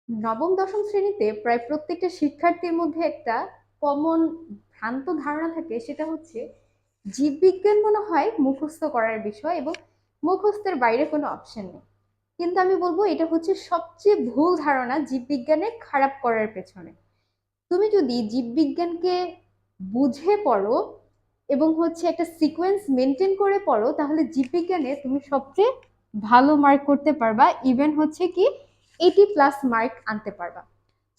নবম দশম শ্রেণীতে প্রায় প্রত্যেকটা শিক্ষার্থীর মধ্যে একটা কমন ভ্রান্ত ধারণা থাকে, সেটা হচ্ছে জীববিজ্ঞান মনে হয় মুখস্থ করার বিষয় এবং মুখস্থের বাইরে কোনো অপশন নেই। কিন্তু আমি বলবো এটা হচ্ছে সবচেয়ে ভুল ধারণা জীববিজ্ঞানে খারাপ করার পেছনে। তুমি যদি জীববিজ্ঞানকে বুঝে পড়ো এবং হচ্ছে একটা সিকোয়েন্স মেনটেন করে পড়ো, তাহলে জীববিজ্ঞানে তুমি সবচেয়ে ভালো মার্ক করতে পারবা, ইভেন হচ্ছে কি 80+ মার্ক আনতে পারবা।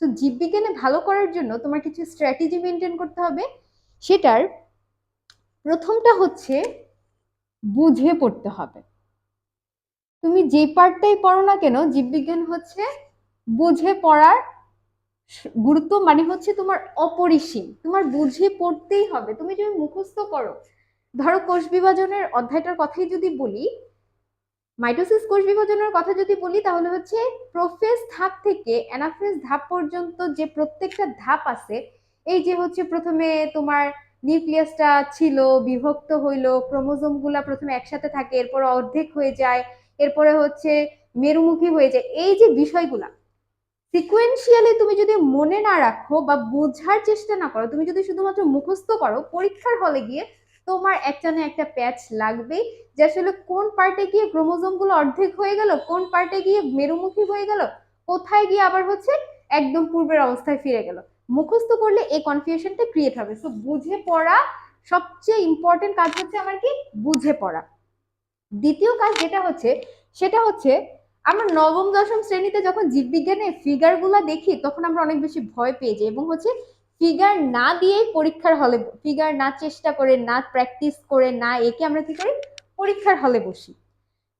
তো জীববিজ্ঞানে ভালো করার জন্য তোমার কিছু স্ট্র্যাটেজি মেনটেন করতে হবে। সেটার প্রথমটা হচ্ছে বুঝে পড়তে হবে। তুমি যে পার্টটাই পড়ো না কেন, জীববিজ্ঞান হচ্ছে বুঝে পড়ার গুরুত্ব মানে হচ্ছে তোমার অপরিসীম। তোমার বুঝে পড়তেই হবে। তুমি যদি মুখস্থ করো, ধরো কোষ বিভাজনের অধ্যায়টার কথাই যদি বলি, মাইটোসিস কোষ বিভাজনের কথা যদি বলি, তাহলে হচ্ছে প্রোফেজ ধাপ থেকে অ্যানাফেজ ধাপ পর্যন্ত যে প্রত্যেকটা ধাপ আছে, এই যে হচ্ছে প্রথমে তোমার নিউক্লিয়াসটা ছিল, বিভক্ত হইলো, ক্রোমোজোম গুলা প্রথমে একসাথে থাকে, এরপরে অর্ধেক হয়ে যায়, এরপরে হচ্ছে মেরুমুখী হয়ে যায়, এই যে বিষয়গুলা সিকুয়েন্সিয়ালি তুমি যদি মনে না রাখো বা বোঝার চেষ্টা না করো, তুমি যদি শুধুমাত্র মুখস্থ করো, পরীক্ষার হলে গিয়ে তোমার একটা না একটা প্যাচ লাগবেই, যে আসলে কোন পার্টে গিয়ে ক্রোমোজোম গুলো অর্ধেক হয়ে গেল, কোন পার্টে গিয়ে মেরুমুখী হয়ে গেল, কোথায় গিয়ে আবার হচ্ছে একদম পূর্বের অবস্থায় ফিরে গেল। মুখস্থ করলে এই কনফিউশনটা ক্রিয়েট হবে। সো বুঝে পড়া সবচেয়ে ইম্পর্টেন্ট কাজ হচ্ছে আমার কি, বুঝে পড়া। দ্বিতীয় কাজ যেটা হচ্ছে, সেটা হচ্ছে আমরা নবম দশম শ্রেণীতে যখন জীববিজ্ঞানে ফিগার গুলা দেখি, তখন আমরা অনেক বেশি ভয় পেয়ে যাই এবং হচ্ছে ফিগার না দিয়েই পরীক্ষার হলে, ফিগার না চেষ্টা করে, না প্র্যাকটিস করে, না একে আমরা কি করি, পরীক্ষার হলে বসি।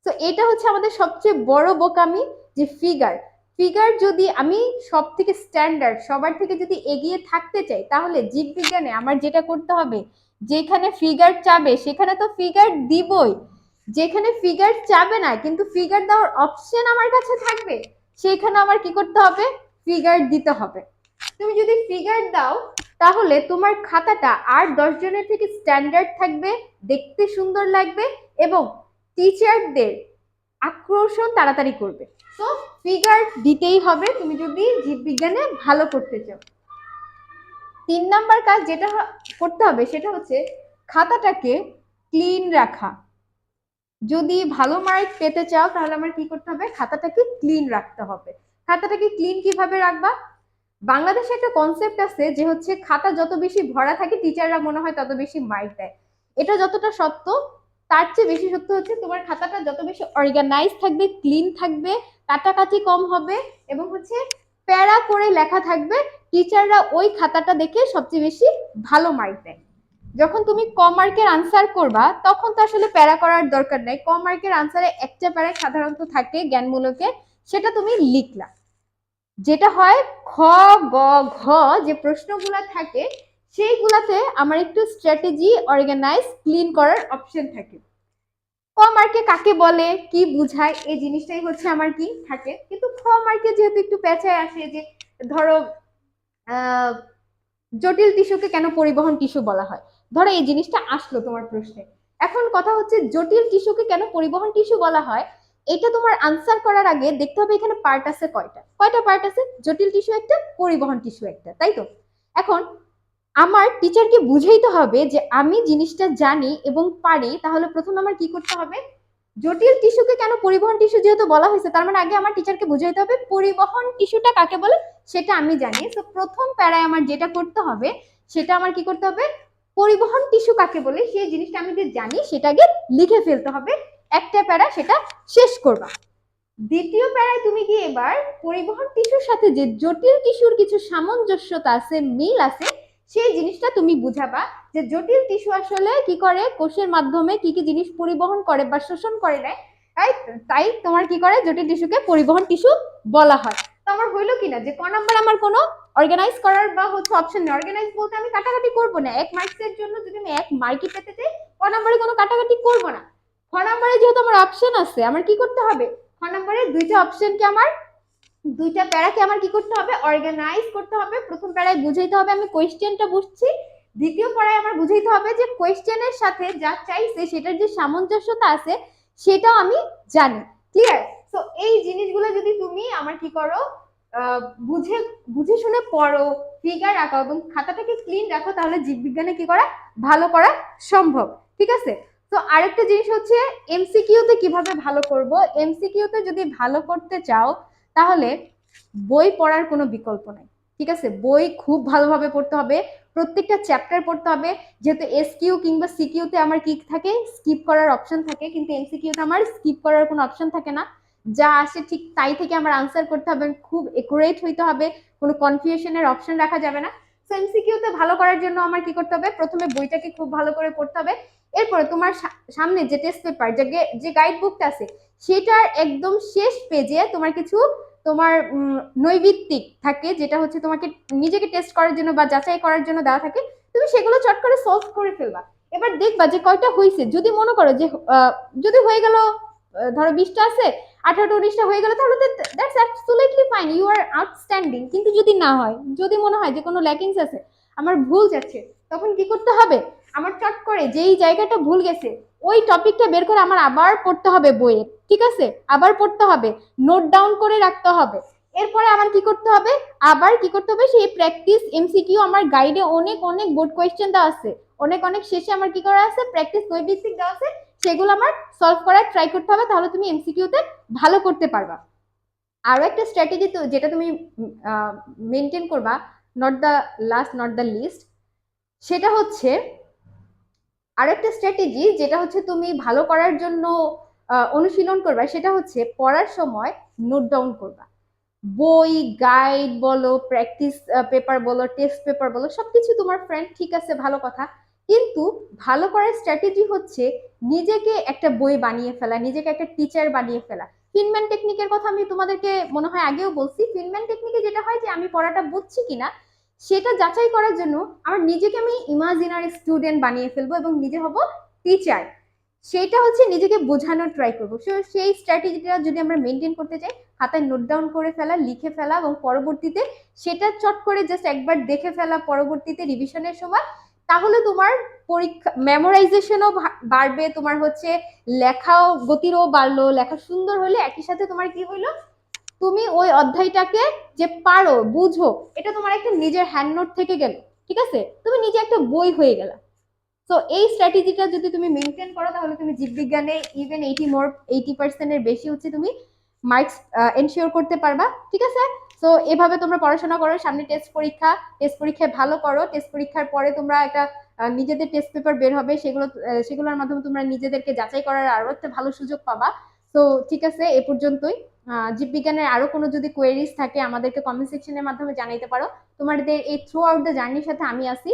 তো এটা হচ্ছে আমাদের সবচেয়ে বড় বোকামি, যে ফিগার ফিগার যদি আমি সব থেকে স্ট্যান্ডার্ড, সবার থেকে যদি এগিয়ে থাকতে চাই, তাহলে জীববিজ্ঞানে আমার যেটা করতে হবে, যেখানে ফিগার চাবে সেখানে তো ফিগার দিবই, যেখানে ফিগার চাবে না কিন্তু ফিগার দেওয়ার অপশন আমার কাছে থাকবে, সেখানে আমার কি করতে হবে, ফিগার দিতে হবে। তুমি যদি ফিগার দাও, তাহলে তোমার খাতাটা আর 10 জনের থেকে স্ট্যান্ডার্ড থাকবে, দেখতে সুন্দর লাগবে এবং টিচারদের আকর্ষণ তাড়াতাড়ি করবে। তো ফিগার দিতেই হবে তুমি যদি জীববিজ্ঞানে ভালো করতে চাও। 3 নাম্বার কাজ যেটা করতে হবে, সেটা হচ্ছে খাতাটাকে ক্লিন রাখা। যদি ভালো মার্ক পেতে চাও, তাহলে আমার কি করতে হবে, খাতাটাকে ক্লিন রাখতে হবে। খাতাটাকে ক্লিন কিভাবে রাখবা? বাংলাদেশে একটা কনসেপ্ট আছে যে হচ্ছে খাতা যত বেশি ভরা থাকে, টিচাররা মনে হয় তত বেশি মার্ক দেয়। এটা যতটা সত্য, তার চেয়ে বেশি সত্য হচ্ছে তোমার খাতাটা যত বেশি অর্গানাইজ থাকবে, ক্লিন থাকবে, কাটাকাটি কম হবে এবং হচ্ছে প্যারা করে লেখা থাকবে, টিচাররা ওই খাতাটা দেখে সবচেয়ে বেশি ভালো মার্ক দেয়। যখন তুমি কম মার্কের আনসার করবা, তখন তো আসলে প্যারা করার দরকার নাই। কম মার্কের আনসারে একটা প্যারা সাধারণত থাকে জ্ঞানমূলকে, সেটা তুমি লিখলা। যেটা হয় খ, গ, ঘ যে প্রশ্নগুলা থাকে, সেইগুলাতে আমার একটু স্ট্র্যাটেজি, অর্গানাইজ, ক্লিন করার অপশন থাকে। ক মার্কে কাকে বলে, কি বুঝায়, এই জিনিসটাই হচ্ছে আমার কি থাকে। কিন্তু খ মার্কে যেহেতু একটু পেঁচায় আসে, যে ধরো আহ জটিল টিস্যুকে কেন পরিবহন টিস্যু বলা হয়, ধরো এই জিনিসটা আসলো তোমার প্রশ্নে। এখন কথা হচ্ছে জটিল টিস্যুকে কেন পরিবহন টিস্যু বলা হয়, এটা তোমার আনসার করার আগে দেখতে হবে এখানে পার্ট আছে কয়টা, কয়টা পার্ট আছে, জটিল টিস্যু একটা, পরিবহন টিস্যু একটা, তাই তো? এখন আমার টিচারকে বুঝাইতে হবে যে আমি জিনিসটা জানি এবং পারি, তাহলে প্রথম আমার কি করতে হবে, জটিল টিস্যুকে কেন পরিবহন টিস্যু যেহেতু বলা হয়েছে, তার মানে আগে আমার টিচারকে বুঝাইতে হবে পরিবহন টিস্যুটা কাকে বলে সেটা আমি জানি। তো প্রথম প্যারায় আমার যেটা করতে হবে, সেটা আমার কি করতে হবে, পরিবহন টিস্যু কাকে বলে সেই জিনিসটা আমি যে জানি সেটা আগে লিখে ফেলতে হবে, একটা প্যারা সেটা শেষ করবা। দ্বিতীয় প্যারায় তুমি কি এবার পরিবহন টিস্যুর সাথে যে জটিল টিস্যুর কিছু সামঞ্জস্যতা আছে, মিল আছে, সেই জিনিসটা তুমি বুঝাবা, যে জটিল টিস্যু আসলে কি করে, কোষের মাধ্যমে কি কি জিনিস পরিবহন করে বা শোষণ করে নেয়, তাই তাই তোমার কি করে, জটিল টিস্যুকে পরিবহন টিস্যু বলা হয়। তো আমার হইলো কিনা যে ক নাম্বার আমার কোনো অর্গানাইজ করার বা হচ্ছে অপশন নেই। অর্গানাইজ বলতে আমি কাটাকাটি করবো না, 1 মার্কসের জন্য যদি আমি 1 মার্কই পেতে চাই, ক নাম্বারে কোনো কাটাকাটি করবো না। খ নাম্বারে যেহেতু আমার অপশন আছে, আমার কি করতে হবে, খ নাম্বারে দুইটা অপশনকে আমার, দুইটা প্যারাকে আমার কি করতে হবে, অর্গানাইজ করতে হবে। প্রথম প্যারায় বুঝাইতে হবে আমি কোয়েশ্চেনটা বুঝছি, দ্বিতীয় প্যারায় আমার বুঝাইতে হবে যে কোয়েশ্চেনের সাথে যা চাইছে সেটার যে সামঞ্জস্যতা আছে সেটাও আমি জানি। ক্লিয়ার? তো এই জিনিসগুলো যদি তুমি আমার কি করো, আহ, বুঝে বুঝে শুনে পড়ো, ফিগার আঁকাও এবং খাতাটাকে ক্লিন রাখো, তাহলে জীববিজ্ঞানে কি করা ভালো করা সম্ভব। ঠিক আছে। তো আরেকটা জিনিস হচ্ছে এমসিকিউতে কিভাবে ভালো করব। এমসিকিউতে যদি ভালো করতে চাও তাহলে বই পড়ার কোনো বিকল্প নাই। ঠিক আছে, বই খুব ভালোভাবে পড়তে হবে, প্রত্যেকটা চ্যাপ্টার পড়তে হবে। যেহেতু এসকিউ কিংবা সিকিউতে আমার কি থাকে, স্কিপ করার অপশন থাকে, কিন্তু এমসিকিউতে আমার স্কিপ করার কোনো অপশন থাকে না। যা আসে ঠিক তাই থেকে আমার আনসার করতে হবে, খুব একুরেট হইতে হবে, কোনো কনফিউশনের অপশন রাখা যাবে না। সো এমসিকিউতে ভালো করার জন্য আমার কি করতে হবে, প্রথমে বইটাকে খুব ভালো করে পড়তে হবে। এরপরে তোমার সামনে যে টেস্ট পেপার, যে গাইড বুকটা আছে, সেটার একদম শেষ পেজে তোমার কিছু তোমার নৈবিত্তিক থাকে, যেটা হচ্ছে তোমাকে নিজেকে টেস্ট করার জন্য বা যাচাই করার জন্য দেওয়া থাকে। তুমি সেগুলো চট করে সলভ করে ফেলবা। এবার দেখবা যে কয়টা হয়েছে। যদি মনে করো যে যদি হয়ে গেল, ধরো 20টা আছে, 18টা 19টা হয়ে গেল, তাহলে that's absolutely fine, you are outstanding. কিন্তু যদি না হয়, যদি মনে হয় যে কোনো ল্যাকিংস আছে, আমার ভুল যাচ্ছে, তখন কি করতে হবে, আমার চট করে যেই জায়গাটা ভুল গেছে ওই টপিকটা বের করে আমার আবার পড়তে হবে বইয়ে। ঠিক আছে, আবার পড়তে হবে, নোট ডাউন করে রাখতে হবে। এরপরে আমার কি করতে হবে, আবার কি করতে হবে, সেই প্র্যাকটিস এমসিকিউ আমার গাইডে অনেক অনেক বোর্ড কোয়েশ্চেন দেওয়া আছে, অনেক অনেক শেষে আমার কি করা আছে, প্র্যাকটিস নৈবিত্তিক দেওয়া আছে, সেগুলো আমার সলভ করার ট্রাই করতে হবে, তাহলে তুমি এমসিকিউতে ভালো করতে পারবা। আরো একটা স্ট্র্যাটেজি তো যেটা তুমি মেনটেন করবা, not the last not the least, সেটা হচ্ছে আরো একটা স্ট্র্যাটেজি যেটা হচ্ছে তুমি ভালো করার জন্য অনুশীলন করবা, সেটা হচ্ছে পড়ার সময় নোট ডাউন করবা। বই, গাইড বলো, প্র্যাকটিস পেপার বলো, টেস্ট পেপার বলো, সবকিছু তোমার ফ্রেন্ড, ঠিক আছে, ভালো কথা। কিন্তু ভালো করার স্ট্র্যাটেজি হচ্ছে নিজেকে একটা বই বানিয়ে ফেলা, নিজেকে একটা টিচার বানিয়ে ফেলা। ফিনম্যান টেকনিকের কথা আমি তোমাদেরকে মনে হয় আগেও বলছি। ফিনম্যান টেকনিকে যেটা হয় যে আমি পড়াটা বুঝছি কিনা সেটা যাচাই করার জন্য আমার নিজেকে আমি ইমাজিনারি স্টুডেন্ট বানিয়ে ফেলবো এবং নিজে হব টিচার। সেটা হচ্ছে নিজেকে বোঝানোর ট্রাই করবো। সেই স্ট্র্যাটেজিটা যদি আমরা মেনটেন করতে চাই, খাতায় নোট ডাউন করে ফেলা, লিখে ফেলা এবং পরবর্তীতে সেটা চট করে জাস্ট একবার দেখে ফেলা পরবর্তীতে রিভিশনের সময়, তাহলে তোমার পরীক্ষা মেমোরাইজেশনও বাড়বে, তোমার হচ্ছে লেখাও গতিরও বাড়লো, লেখা সুন্দর হলে একই সাথে তোমার কি হইলো, তুমি ওই অধ্যায়টাকে যে পারো বুঝো, এটা তোমার একটা নিজের হ্যান্ড নোট থেকে গেল। ঠিক আছে, তুমি নিজে একটা বই হয়ে গেলা। তো এই স্ট্র্যাটেজিটা যদি তুমি মেনটেন করো, তাহলে তুমি জীববিজ্ঞানে ইভেন 80% বেশি হচ্ছে তুমি মার্কস এনশিওর করতে পারবা। ঠিক আছে। তো এভাবে তোমরা পড়াশোনা করো, সামনে টেস্ট পরীক্ষা, টেস্ট পরীক্ষায় ভালো করো, টেস্ট পরীক্ষার পরে তোমরা একটা নিজেদের টেস্ট পেপার বের হবে, সেগুলোর মাধ্যমে তোমরা নিজেদেরকে যাচাই করার আরো একটা ভালো সুযোগ পাবা। তো ঠিক আছে, এ পর্যন্তই। জীববিজ্ঞানের আরো কোনো যদি কোয়েরিজ থাকে আমাদেরকে কমেন্ট সেকশনের মাধ্যমে জানাইতে পারো। তোমাদের এই থ্রু আউট দ্য জার্নির সাথে আমি আছি।